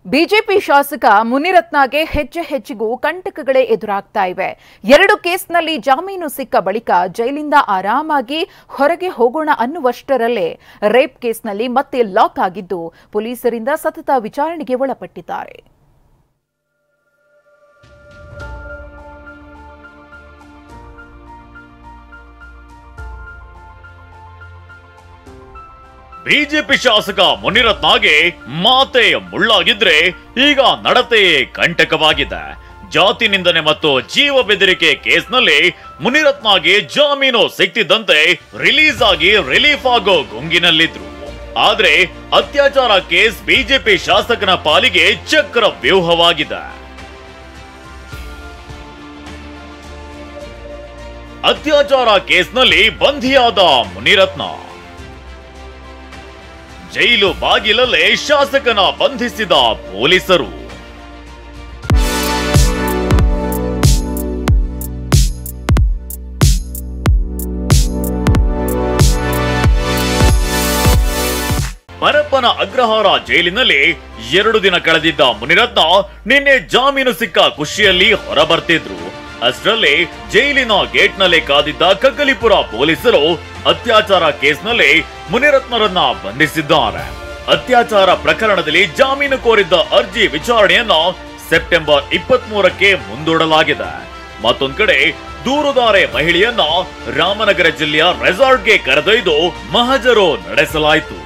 BJP ಶಾಸಕ ಮುನಿರತ್ನಗೆ ಹೆಚ್ಚೆಚ್ಚಿಗೂ ಕಂಟಕಗಳೇ ಎದುರಾಗ್ತಾ ಇವೆ. 2 ಕೇಸ್ನಲ್ಲಿ ಜಾಮೀನು ಸಿಕ್ಕ ಬಳಿಕ ಜೈಲಿಂದ ಆರಾಮಾಗಿ ಹೊರಗೆ ಹೋಗೋಣ ಅನ್ನುವಷ್ಟರಲ್ಲೇ ರೇಪ್ ಕೇಸ್ನಲ್ಲಿ ಮತ್ತೆ ಲಾಕ್ ಆಗಿದ್ದು ಪೊಲೀಸರಿಂದ ಸತತ ವಿಚಾರಣೆಗೆ ಒಳಪಟ್ಟಿದ್ದಾರೆ. ಬಿಜೆಪಿ ಶಾಸಕ ಮುನಿರತ್ನಗೆ ಮಾತೆ ಮುಳ್ಳಾಗಿದ್ರೆ ಈಗ ನಡತೆಯೇ ಕಂಟಕವಾಗಿದೆ. ಜಾತಿ ನಿಂದನೆ ಮತ್ತು ಜೀವ ಬೆದರಿಕೆ ಕೇಸ್ನಲ್ಲಿ ಮುನಿರತ್ನಗೆ ಜಾಮೀನು ಸಿಕ್ತಿದ್ದಂತೆ ರಿಲೀಸ್ ಆಗಿ ರಿಲೀಫ್ ಆಗೋ ಗುಂಗಿನಲ್ಲಿದ್ರು. ಆದ್ರೆ ಅತ್ಯಾಚಾರ ಕೇಸ್ ಬಿಜೆಪಿ ಶಾಸಕನ ಪಾಲಿಗೆ ಚಕ್ರ ವ್ಯೂಹವಾಗಿದೆ. ಅತ್ಯಾಚಾರ ಕೇಸ್ನಲ್ಲಿ ಬಂಧಿಯಾದ ಮುನಿರತ್ನ ಜೈಲು ಬಾಗಿಲಲ್ಲೇ ಶಾಸಕನ ಬಂಧಿಸಿದ ಪೊಲೀಸರು. ಪರಪ್ಪನ ಅಗ್ರಹಾರ ಜೈಲಿನಲ್ಲಿ 2 ದಿನ ಕಳೆದಿದ್ದ ಮುನಿರತ್ನ ನಿನ್ನೆ ಜಾಮೀನು ಸಿಕ್ಕ ಖುಷಿಯಲ್ಲಿ ಹೊರಬರ್ತಿದ್ರು. ಅಷ್ಟರಲ್ಲಿ ಜೈಲಿನ ಗೇಟ್ನಲ್ಲೇ ಕಾದಿದ್ದ ಕಗ್ಗಲಿಪುರ ಪೊಲೀಸರು ಅತ್ಯಾಚಾರ ಕೇಸ್ನಲ್ಲಿ ಮುನಿರತ್ನರನ್ನ ಬಂಧಿಸಿದ್ದಾರೆ. ಅತ್ಯಾಚಾರ ಪ್ರಕರಣದಲ್ಲಿ ಜಾಮೀನು ಕೋರಿದ್ದ ಅರ್ಜಿ ವಿಚಾರಣೆಯನ್ನ ಸೆಪ್ಟೆಂಬರ್ 23ಕ್ಕೆ ಮುಂದೂಡಲಾಗಿದೆ. ಮತ್ತೊಂದು ಕಡೆ ದೂರುದಾರೆ ಮಹಿಳೆಯನ್ನ ರಾಮನಗರ ಜಿಲ್ಲೆಯ ರೆಸಾರ್ಟ್ಗೆ ಕರೆದೊಯ್ದು ಮಹಜರು ನಡೆಸಲಾಯಿತು.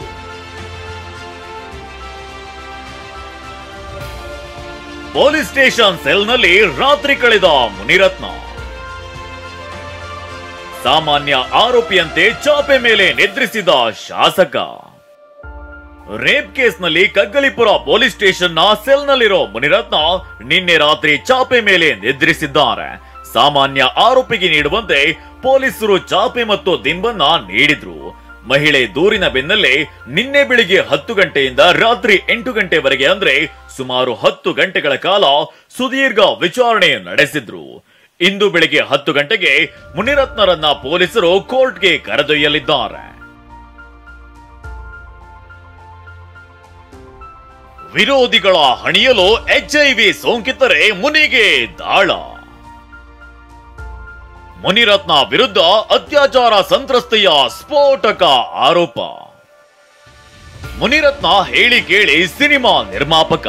ಪೊಲೀಸ್ ಸ್ಟೇಷನ್ ಸೆಲ್ನಲ್ಲಿ ರಾತ್ರಿ ಕಳೆದ ಮುನಿರತ್ನ ಸಾಮಾನ್ಯ ಆರೋಪಿಯಂತೆ ಚಾಪೆ ಮೇಲೆ ನಿದ್ರಿಸಿದ ಶಾಸಕ. ರೇಪ್ ಕೇಸ್ನಲ್ಲಿ ಕಗ್ಗಲಿಪುರ ಪೊಲೀಸ್ ಸ್ಟೇಷನ್ನ ಸೆಲ್ನಲ್ಲಿರೋ ಮುನಿರತ್ನ ನಿನ್ನೆ ರಾತ್ರಿ ಚಾಪೆ ಮೇಲೆ ನಿದ್ರಿಸಿದ್ದಾರೆ. ಸಾಮಾನ್ಯ ಆರೋಪಿಗೆ ನೀಡುವಂತೆ ಪೊಲೀಸರು ಚಾಪೆ ಮತ್ತು ದಿಂಬನ್ನ ನೀಡಿದ್ರು. ಮಹಿಳೆ ದೂರಿನ ಬೆನ್ನಲ್ಲೇ ನಿನ್ನೆ ಬೆಳಿಗ್ಗೆ 10 ಗಂಟೆಯಿಂದ ರಾತ್ರಿ 8 ಗಂಟೆವರೆಗೆ ಅಂದ್ರೆ ಸುಮಾರು 10 ಗಂಟೆಗಳ ಕಾಲ ಸುದೀರ್ಘ ವಿಚಾರಣೆ ನಡೆಸಿದ್ರು. ಇಂದು ಬೆಳಿಗ್ಗೆ 10 ಗಂಟೆಗೆ ಮುನಿರತ್ನರನ್ನ ಪೊಲೀಸರು ಕೋರ್ಟ್ಗೆ ಕರೆದೊಯ್ಯಲಿದ್ದಾರೆ. ವಿರೋಧಿಗಳ ಹಣಿಯಲು HIV ಸೋಂಕಿತರೆ ಮುನಿಗೆ ದಾಳ. ಮುನಿರತ್ನ ವಿರುದ್ಧ ಅತ್ಯಾಚಾರ ಸಂತ್ರಸ್ತೆಯ ಸ್ಫೋಟಕ ಆರೋಪ. ಮುನಿರತ್ನ ಹೇಳಿ ಕೇಳಿ ಸಿನಿಮಾ ನಿರ್ಮಾಪಕ.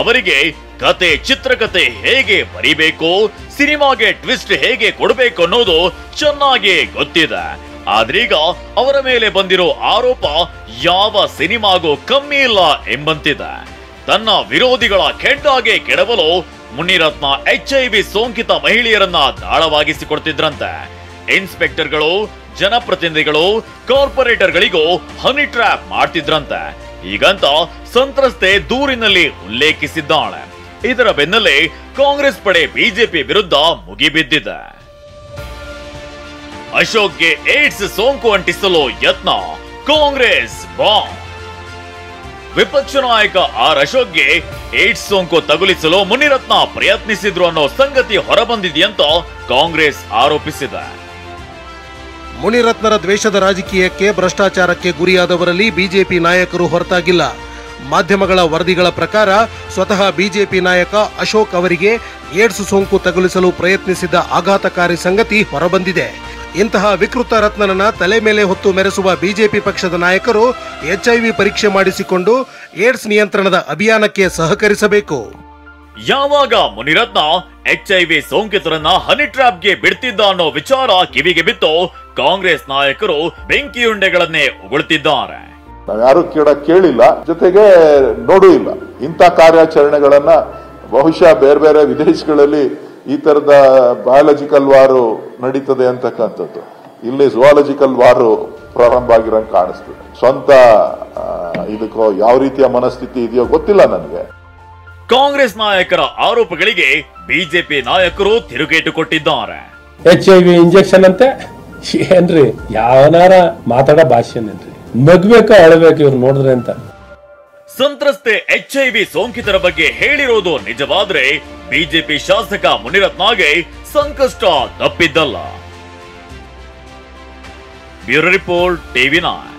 ಅವರಿಗೆ ಕತೆ ಚಿತ್ರಕತೆ ಹೇಗೆ ಬರೀಬೇಕು, ಸಿನಿಮಾಗೆ ಟ್ವಿಸ್ಟ್ ಹೇಗೆ ಕೊಡಬೇಕು ಅನ್ನೋದು ಚೆನ್ನಾಗಿ ಗೊತ್ತಿದೆ. ಆದ್ರೀಗ ಅವರ ಮೇಲೆ ಬಂದಿರೋ ಆರೋಪ ಯಾವ ಸಿನಿಮಾಗೂ ಕಮ್ಮಿ ಇಲ್ಲ ಎಂಬಂತಿದೆ. ತನ್ನ ವಿರೋಧಿಗಳ ಕೆಡ್ಡಾಗೆ ಕೆಡವಲು ಮುನಿರತ್ನ HIV ಸೋಂಕಿತ ಮಹಿಳೆಯರನ್ನ ದಾಳವಾಗಿಸಿಕೊಡ್ತಿದ್ರಂತೆ. ಇನ್ಸ್ಪೆಕ್ಟರ್ಗಳು, ಜನಪ್ರತಿನಿಧಿಗಳು, ಕಾರ್ಪೊರೇಟರ್ಗಳಿಗೂ ಹನಿ ಟ್ರ್ಯಾಪ್ ಮಾಡ್ತಿದ್ರಂತೆ. ಹೀಗಂತ ಸಂತ್ರಸ್ತೆ ದೂರಿನಲ್ಲಿ ಉಲ್ಲೇಖಿಸಿದ್ದಾಳೆ. ಇದರ ಬೆನ್ನಲ್ಲೇ ಕಾಂಗ್ರೆಸ್ ಪಡೆ ಬಿಜೆಪಿ ವಿರುದ್ಧ ಮುಗಿಬಿದ್ದಿದೆ. ಅಶೋಕ್ಗೆ ಏಡ್ಸ್ ಸೋಂಕು ಅಂಟಿಸಲು ಯತ್ನ, ಕಾಂಗ್ರೆಸ್ ಬಾಂಬ್. ವಿಪಕ್ಷ ನಾಯಕ ಅಶೋಕ್ಗೆ ಏಡ್ಸ್ ಸೋಂಕು ತಗುಲಿಸಲು ಮುನಿರತ್ನ ಪ್ರಯತ್ನಿಸಿದ್ರು ಅನ್ನೋ ಸಂಗತಿ ಹೊರಬಂದಿದೆಯಂತ ಕಾಂಗ್ರೆಸ್ ಆರೋಪಿಸಿದೆ. ಮುನಿರತ್ನರ ದ್ವೇಷದ ರಾಜಕೀಯಕ್ಕೆ, ಭ್ರಷ್ಟಾಚಾರಕ್ಕೆ ಗುರಿಯಾದವರಲ್ಲಿ ಬಿಜೆಪಿ ನಾಯಕರು ಹೊರತಾಗಿಲ್ಲ. ಮಾಧ್ಯಮಗಳ ವರದಿಗಳ ಪ್ರಕಾರ ಸ್ವತಃ ಬಿಜೆಪಿ ನಾಯಕ ಅಶೋಕ್ ಅವರಿಗೆ ಏಡ್ಸ್ ಸೋಂಕು ತಗುಲಿಸಲು ಪ್ರಯತ್ನಿಸಿದ ಆಘಾತಕಾರಿ ಸಂಗತಿ ಹೊರಬಂದಿದೆ. ಇಂತಹ ವಿಕೃತ ರತ್ನನ ತಲೆ ಮೇಲೆ ಹೊತ್ತು ಮೆರೆಸುವ ಬಿಜೆಪಿ ಪಕ್ಷದ ನಾಯಕರು HIV ಪರೀಕ್ಷೆ ಮಾಡಿಸಿಕೊಂಡು ಏಡ್ಸ್ ನಿಯಂತ್ರಣದ ಅಭಿಯಾನಕ್ಕೆ ಸಹಕರಿಸಬೇಕು. ಯಾವಾಗ ಮುನಿರತ್ನ HIV ಸೋಂಕಿತರನ್ನ ಹನಿ ಟ್ರ್ಯಾಪ್ಗೆ ಬಿಡ್ತಿದ್ದ ಅನ್ನೋ ವಿಚಾರ ಕಿವಿಗೆ ಬಿತ್ತು, ಕಾಂಗ್ರೆಸ್ ನಾಯಕರು ಬೆಂಕಿಯುಂಡೆಗಳನ್ನೇ ಉಗುಳ್ತಿದ್ದಾರೆ. ನಾವ್ಯಾರು ಕೇಳಿಲ್ಲ, ಜೊತೆಗೆ ನೋಡೂ ಇಲ್ಲ. ಇಂಥ ಕಾರ್ಯಾಚರಣೆಗಳನ್ನ ಬಹುಶಃ ಬೇರೆ ಬೇರೆ ವಿದೇಶಗಳಲ್ಲಿ ಈ ತರದ ಬಯಾಲಜಿಕಲ್ ವಾರು ನಡೀತದೆ ಅಂತಕ್ಕಂಥದ್ದು. ಇಲ್ಲಿ ಝುವಾಲಜಿಕಲ್ ವಾರು ಪ್ರಾರಂಭ ಆಗಿರಂಗ್ ಕಾಣಿಸ್ತದೆ. ಸ್ವಂತ ಇದಕ್ಕೋ ಯಾವ ರೀತಿಯ ಮನಸ್ಥಿತಿ ಇದೆಯೋ ಗೊತ್ತಿಲ್ಲ ನನಗೆ. ಕಾಂಗ್ರೆಸ್ ನಾಯಕರ ಆರೋಪಗಳಿಗೆ ಬಿಜೆಪಿ ನಾಯಕರು ತಿರುಗೇಟು ಕೊಟ್ಟಿದ್ದಾರೆ. HIV ಇಂಜೆಕ್ಷನ್ ಅಂತೆ ಏನ್ರಿ, ಯಾವನಾರ ಮಾತಾಡೋ ಭಾಷೆನೇನ್ರಿ? ನಗ್ಬೇಕು ಅಳಬೇಕು ಇವ್ರು ನೋಡಿದ್ರೆ ಅಂತ. ಸಂತ್ರಸ್ತೆ HIV ಸೋಂಕಿತರ ಬಗ್ಗೆ ಹೇಳಿರೋದು ನಿಜವಾದ್ರೆ ಬಿಜೆಪಿ ಶಾಸಕ ಮುನಿರತ್ನಗೆ ಸಂಕಷ್ಟ ತಪ್ಪಿದ್ದಲ್ಲ. Bureau report, TV9.